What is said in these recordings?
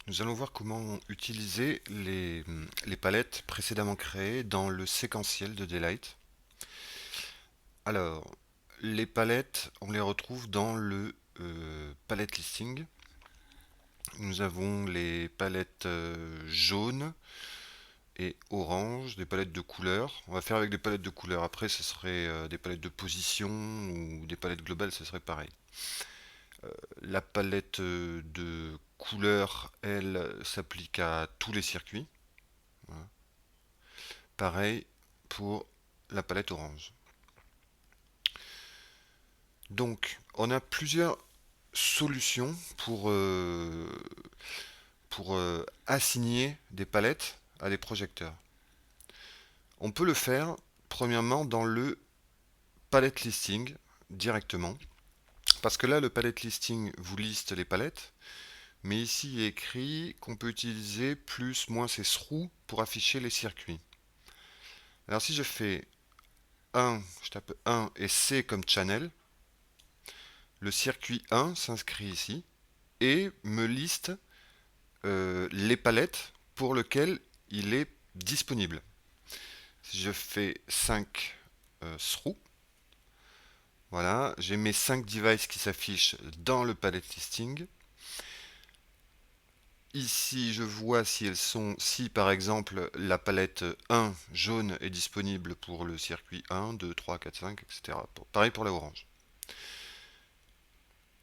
Nous allons voir comment utiliser les palettes précédemment créées dans le séquentiel de Daylight. Alors, les palettes, on les retrouve dans le palette listing. Nous avons les palettes jaunes et orange, des palettes de couleurs. On va faire avec des palettes de couleurs. Après, ce serait des palettes de position ou des palettes globales, ce serait pareil. La palette de couleurs, elle, s'applique à tous les circuits. Voilà. Pareil pour la palette orange. Donc, on a plusieurs solutions pour assigner des palettes à des projecteurs. On peut le faire, premièrement, dans le palette listing directement. Parce que là, le palette listing vous liste les palettes. Mais ici, il est écrit qu'on peut utiliser plus, moins ces through pour afficher les circuits. Alors, si je fais 1, je tape 1 et C comme channel, le circuit 1 s'inscrit ici et me liste les palettes pour lesquelles il est disponible. Si je fais 5 through, voilà, j'ai mes 5 devices qui s'affichent dans le palette listing. Ici, je vois si elles sont, si par exemple la palette 1 jaune est disponible pour le circuit 1, 2, 3, 4, 5, etc. Pareil pour la orange.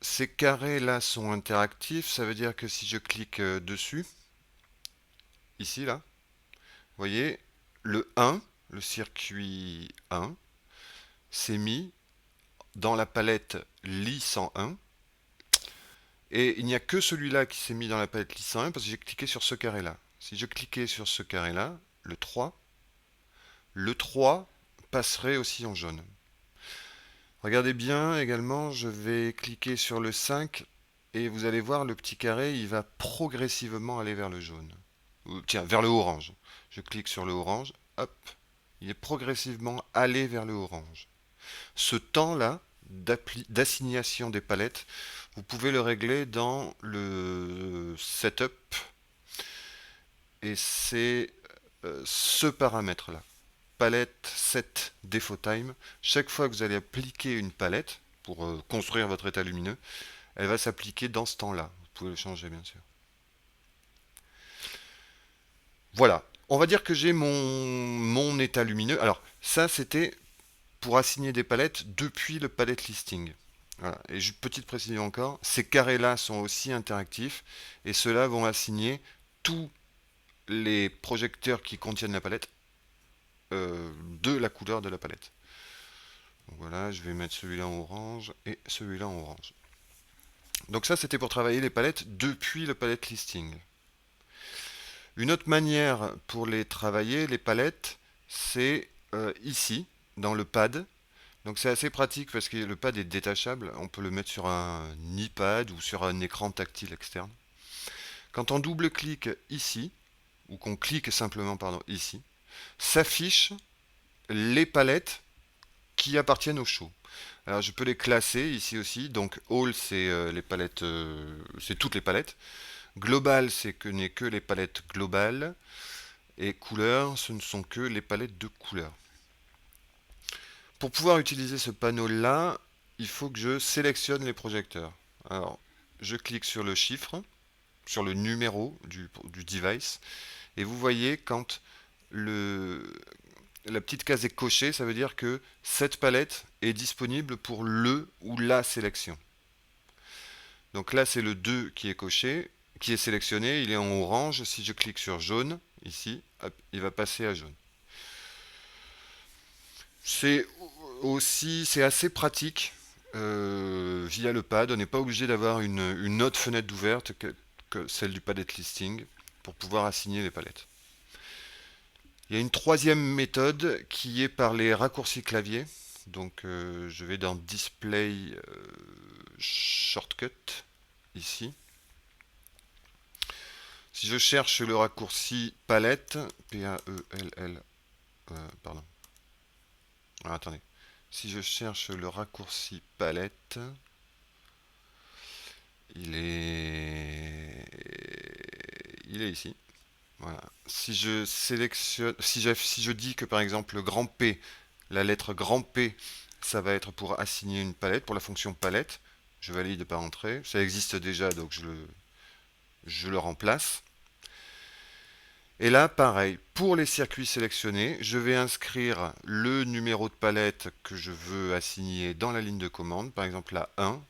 Ces carrés là sont interactifs, ça veut dire que si je clique dessus, ici là, vous voyez, le 1, le circuit 1, s'est mis dans la palette Li 101. Et il n'y a que celui-là qui s'est mis dans la palette Li 101 parce que j'ai cliqué sur ce carré-là. Si je cliquais sur ce carré-là, le 3 passerait aussi en jaune. Regardez bien également, je vais cliquer sur le 5 et vous allez voir le petit carré, il va progressivement aller vers le jaune. Tiens, vers le orange. Je clique sur le orange, hop, il est progressivement allé vers le orange. Ce temps-là d'assignation des palettes, vous pouvez le régler dans le setup et c'est ce paramètre-là. Palette set défaut time. Chaque fois que vous allez appliquer une palette pour construire votre état lumineux, elle va s'appliquer dans ce temps-là. Vous pouvez le changer bien sûr. Voilà. On va dire que j'ai mon état lumineux. Alors ça c'était pour assigner des palettes depuis le palette listing. Voilà. Et petite précision encore, ces carrés-là sont aussi interactifs et ceux-là vont assigner tous les projecteurs qui contiennent la palette de la couleur de la palette. Donc voilà, je vais mettre celui-là en orange et celui-là en orange. Donc ça, c'était pour travailler les palettes depuis le palette listing. Une autre manière pour les travailler, les palettes, c'est ici, dans le pad. Donc c'est assez pratique parce que le pad est détachable. On peut le mettre sur un iPad ou sur un écran tactile externe. Quand on double-clique ici, ou qu'on clique simplement pardon, ici, s'affichent les palettes qui appartiennent au show. Alors je peux les classer ici aussi. Donc All c'est les palettes, c'est toutes les palettes. Global c'est que n'est que les palettes globales. Et couleurs, ce ne sont que les palettes de couleurs. Pour pouvoir utiliser ce panneau-là, il faut que je sélectionne les projecteurs. Alors, je clique sur le chiffre, sur le numéro du device, et vous voyez quand la petite case est cochée, ça veut dire que cette palette est disponible pour le ou la sélection. Donc là, c'est le 2 qui est coché, qui est sélectionné, il est en orange. Si je clique sur jaune, ici, hop, il va passer à jaune. C'est c'est assez pratique via le pad. On n'est pas obligé d'avoir une autre fenêtre d'ouverte que celle du palette listing pour pouvoir assigner les palettes. Il y a une troisième méthode qui est par les raccourcis clavier. Donc je vais dans Display Shortcut ici. Si je cherche le raccourci palette, P-A-E-L-L, pardon. Ah, attendez. Si je cherche le raccourci palette, il est il est ici. Voilà. Si je sélectionne, si je dis que par exemple le grand P, la lettre grand P, ça va être pour assigner une palette, pour la fonction palette, je valide par entrée. Ça existe déjà, donc je le remplace. Et là, pareil, pour les circuits sélectionnés, je vais inscrire le numéro de palette que je veux assigner dans la ligne de commande, par exemple la 1,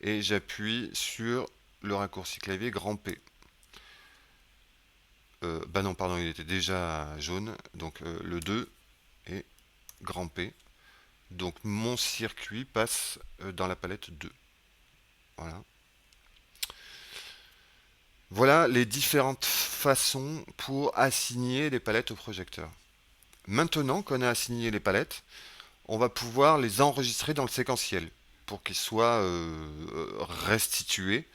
et j'appuie sur le raccourci clavier grand P. Bah non, pardon, il était déjà jaune, donc le 2 et grand P. Donc mon circuit passe dans la palette 2. Voilà. Voilà les différentes façons pour assigner les palettes au projecteur. Maintenant qu'on a assigné les palettes, on va pouvoir les enregistrer dans le séquentiel pour qu'ils soient restitués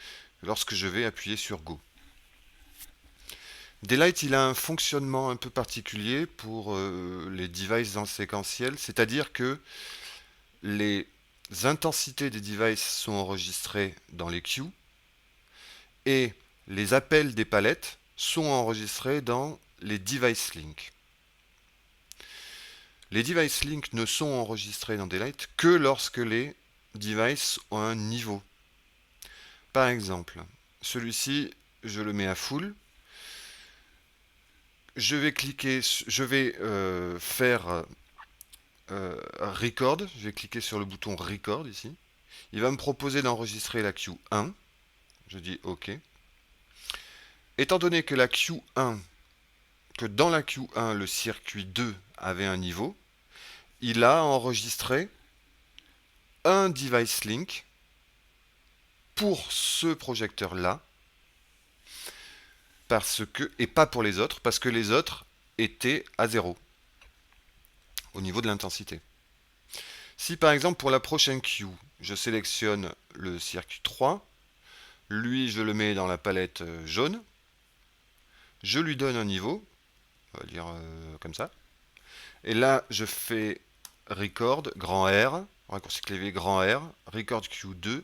lorsque je vais appuyer sur Go. Daylight, il a un fonctionnement un peu particulier pour les devices dans le séquentiel, c'est-à-dire que les intensités des devices sont enregistrées dans les queues et les appels des palettes sont enregistrés dans les device links. Les device links ne sont enregistrés dans Daylight que lorsque les devices ont un niveau. Par exemple, celui-ci, je le mets à full. Je vais cliquer, je vais faire record. Je vais cliquer sur le bouton record ici. Il va me proposer d'enregistrer la queue 1. Je dis OK. Étant donné que la queue 1, que dans la queue 1, le circuit 2 avait un niveau, il a enregistré un device link pour ce projecteur-là, parce que, et pas pour les autres, parce que les autres étaient à 0 au niveau de l'intensité. Si par exemple pour la prochaine queue, je sélectionne le circuit 3, lui je le mets dans la palette jaune, je lui donne un niveau, on va dire comme ça, et là je fais record, grand R, raccourci clavier grand R, record Q2,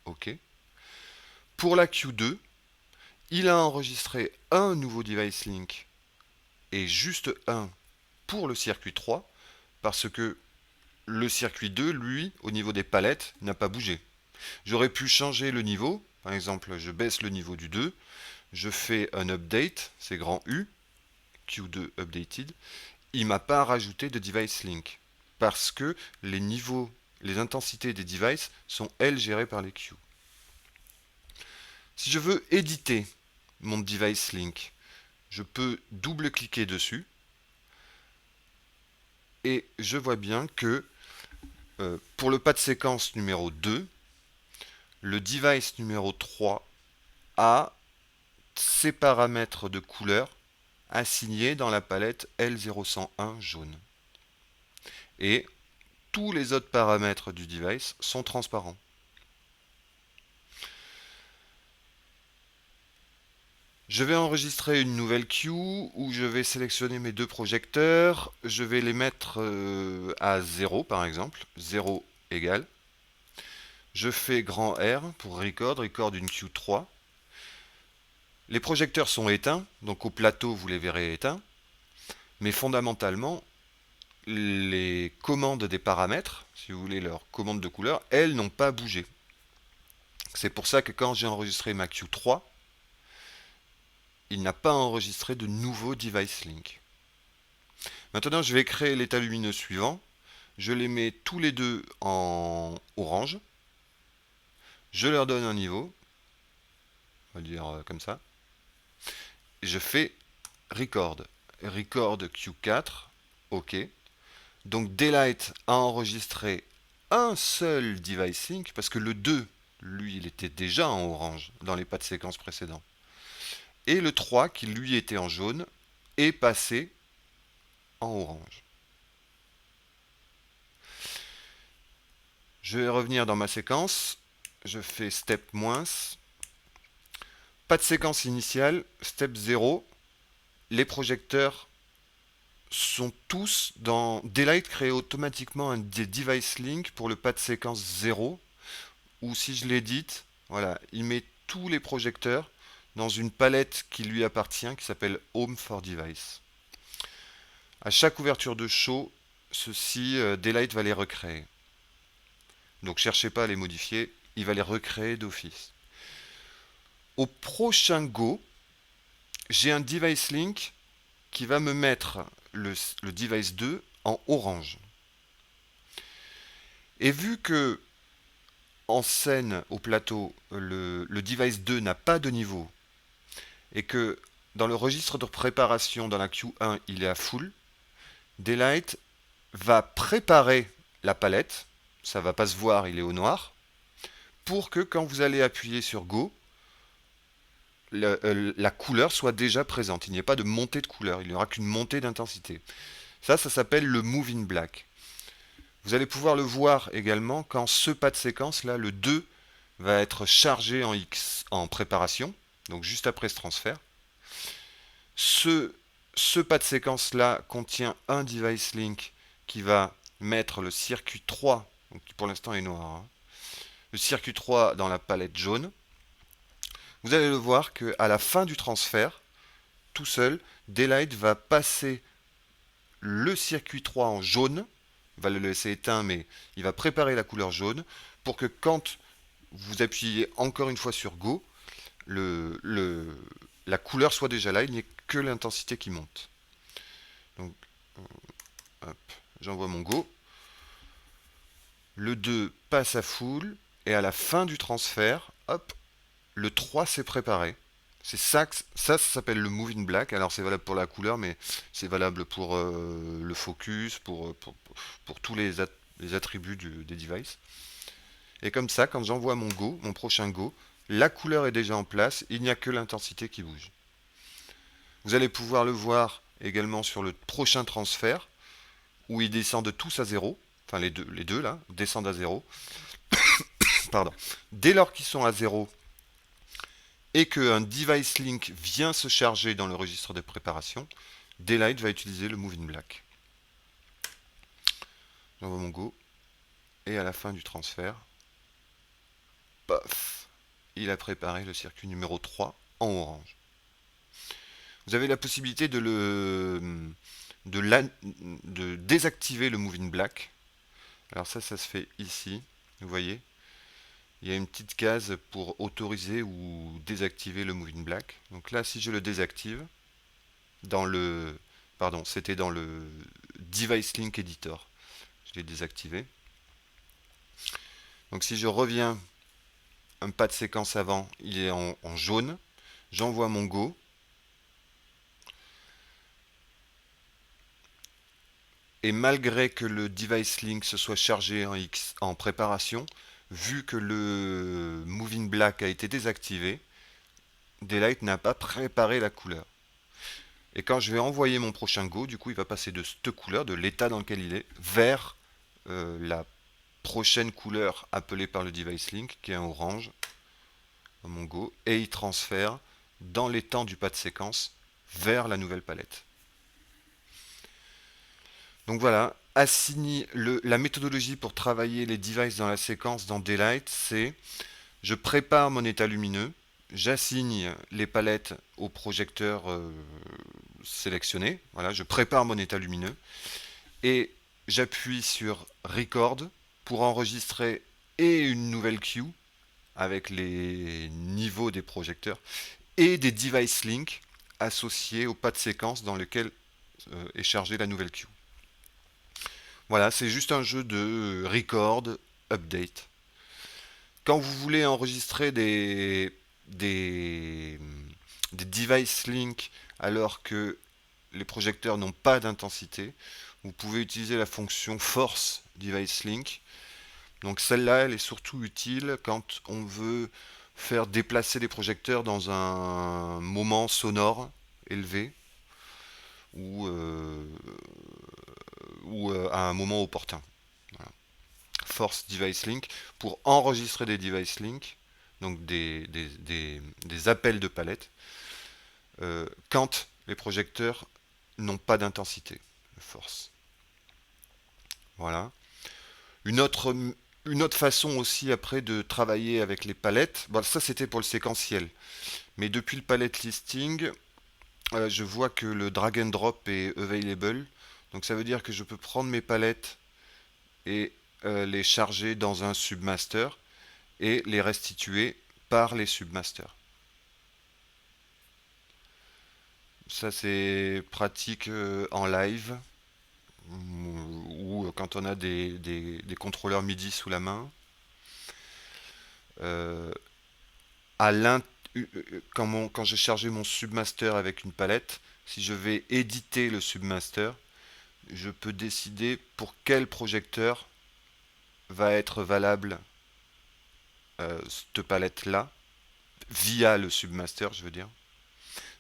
OK. Pour la Q2, il a enregistré un nouveau device link et juste un pour le circuit 3, parce que le circuit 2, lui, au niveau des palettes, n'a pas bougé. J'aurais pu changer le niveau, par exemple, je baisse le niveau du 2, je fais un update, c'est grand U, Q2 updated, il m'a pas rajouté de device link, parce que les niveaux, les intensités des devices sont, elles, gérées par les queues. Si je veux éditer mon device link, je peux double-cliquer dessus, et je vois bien que pour le pas de séquence numéro 2, le device numéro 3 a ses paramètres de couleur assignés dans la palette L0101 jaune. Et tous les autres paramètres du device sont transparents. Je vais enregistrer une nouvelle queue où je vais sélectionner mes deux projecteurs. Je vais les mettre à 0 par exemple. 0 égale. Je fais grand R pour record une queue 3. Les projecteurs sont éteints, donc au plateau vous les verrez éteints. Mais fondamentalement, les commandes des paramètres, si vous voulez leur commande de couleur, elles n'ont pas bougé. C'est pour ça que quand j'ai enregistré ma queue 3, il n'a pas enregistré de nouveau device link. Maintenant, je vais créer l'état lumineux suivant. Je les mets tous les deux en orange. Je leur donne un niveau. On va dire comme ça. Et je fais record. Record Q4. OK. Donc Daylight a enregistré un seul device link parce que le 2, lui, il était déjà en orange dans les pas de séquence précédents. Et le 3, qui lui était en jaune, est passé en orange. Je vais revenir dans ma séquence. Je fais step moins. Pas de séquence initiale. Step 0. Les projecteurs sont tous dans Daylight crée automatiquement un device link pour le pas de séquence 0. Ou si je l'édite, voilà, il met tous les projecteurs. dans une palette qui lui appartient, qui s'appelle Home for Device. À chaque ouverture de show, ceci, Daylight va les recréer. Donc cherchez pas à les modifier, il va les recréer d'office. Au prochain Go, j'ai un device link qui va me mettre le device 2 en orange. Et vu que en scène au plateau, le device 2 n'a pas de niveau et que dans le registre de préparation dans la Q1 il est à full, Daylight va préparer la palette, ça va pas se voir, il est au noir, pour que quand vous allez appuyer sur Go, la couleur soit déjà présente. Il n'y a pas de montée de couleur, il n'y aura qu'une montée d'intensité. Ça s'appelle le Move in Black. Vous allez pouvoir le voir également quand ce pas de séquence là, le 2, va être chargé en X en préparation, donc juste après ce transfert. Ce pas de séquence là contient un device link qui va mettre le circuit 3, donc qui pour l'instant est noir, hein, le circuit 3 dans la palette jaune. Vous allez le voir qu'à la fin du transfert, tout seul, Daylight va passer le circuit 3 en jaune, il va le laisser éteint, mais il va préparer la couleur jaune pour que quand vous appuyez encore une fois sur Go, la couleur soit déjà là, il n'y ait que l'intensité qui monte. Donc, hop, j'envoie mon Go. Le 2 passe à full, et à la fin du transfert, hop, le 3 s'est préparé. C'est ça s'appelle le Move in Black. Alors c'est valable pour la couleur, mais c'est valable pour le focus, pour tous les attributs des devices. Et comme ça, quand j'envoie mon Go, mon prochain Go, la couleur est déjà en place, il n'y a que l'intensité qui bouge. Vous allez pouvoir le voir également sur le prochain transfert, où ils descendent tous à 0, enfin les deux là, descendent à 0. Pardon. Dès lors qu'ils sont à 0, et qu'un device link vient se charger dans le registre de préparation, Daylight va utiliser le Move in Black. J'envoie mon Go, et à la fin du transfert, paf, il a préparé le circuit numéro 3 en orange. Vous avez la possibilité de désactiver le Move in Black. Alors ça se fait ici, vous voyez. Il y a une petite case pour autoriser ou désactiver le Move in Black. Donc là, si je le désactive, c'était dans le Device Link Editor. Je l'ai désactivé. Donc si je reviens un pas de séquence avant, il est en jaune. J'envoie mon Go. Et malgré que le Device Link se soit chargé en préparation, vu que le Move in Black a été désactivé, Daylight n'a pas préparé la couleur. Et quand je vais envoyer mon prochain Go, du coup il va passer de cette couleur, de l'état dans lequel il est, vers la prochaine couleur appelée par le Device Link, qui est un orange, dans mon Go, et il transfère dans les temps du pas de séquence vers la nouvelle palette. Donc voilà, la méthodologie pour travailler les devices dans la séquence dans Daylight, c'est je prépare mon état lumineux, j'assigne les palettes au projecteur sélectionné, voilà, je prépare mon état lumineux, et j'appuie sur Record pour enregistrer et une nouvelle queue avec les niveaux des projecteurs et des device links associés au pas de séquence dans lequel est chargée la nouvelle queue. Voilà, c'est juste un jeu de record, update. Quand vous voulez enregistrer des device links alors que les projecteurs n'ont pas d'intensité, vous pouvez utiliser la fonction force device link. Donc celle-là, elle est surtout utile quand on veut faire déplacer les projecteurs dans un moment sonore élevé ou à un moment opportun. Voilà. Force Device Link pour enregistrer des Device Link, donc des appels de palette, quand les projecteurs n'ont pas d'intensité. Force. Voilà. Une autre façon aussi après de travailler avec les palettes, bon, ça c'était pour le séquentiel, Mais depuis le palette listing, je vois que le drag and drop est available. Donc ça veut dire que je peux prendre mes palettes et les charger dans un submaster et les restituer par les submasters. Ça c'est pratique en live ou quand on a des contrôleurs MIDI sous la main. Euh, à l'int- quand j'ai chargé mon submaster avec une palette, si je vais éditer le submaster, je peux décider pour quel projecteur va être valable cette palette-là, via le submaster, je veux dire.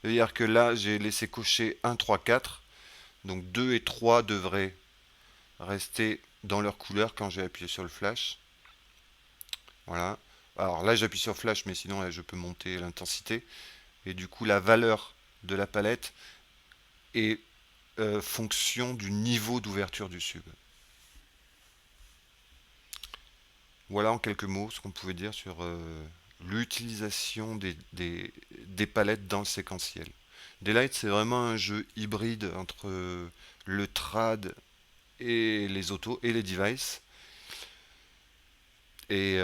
C'est-à-dire que là, j'ai laissé cocher 1, 3, 4, donc 2 et 3 devraient rester dans leur couleur quand j'ai appuyé sur le flash. Voilà. Alors là, j'appuie sur flash, mais sinon, là, je peux monter l'intensité. Et du coup, la valeur de la palette est fonction du niveau d'ouverture du sub. Voilà en quelques mots ce qu'on pouvait dire sur l'utilisation des palettes dans le séquentiel. Daylight, c'est vraiment un jeu hybride entre le trad et les autos et les devices. Et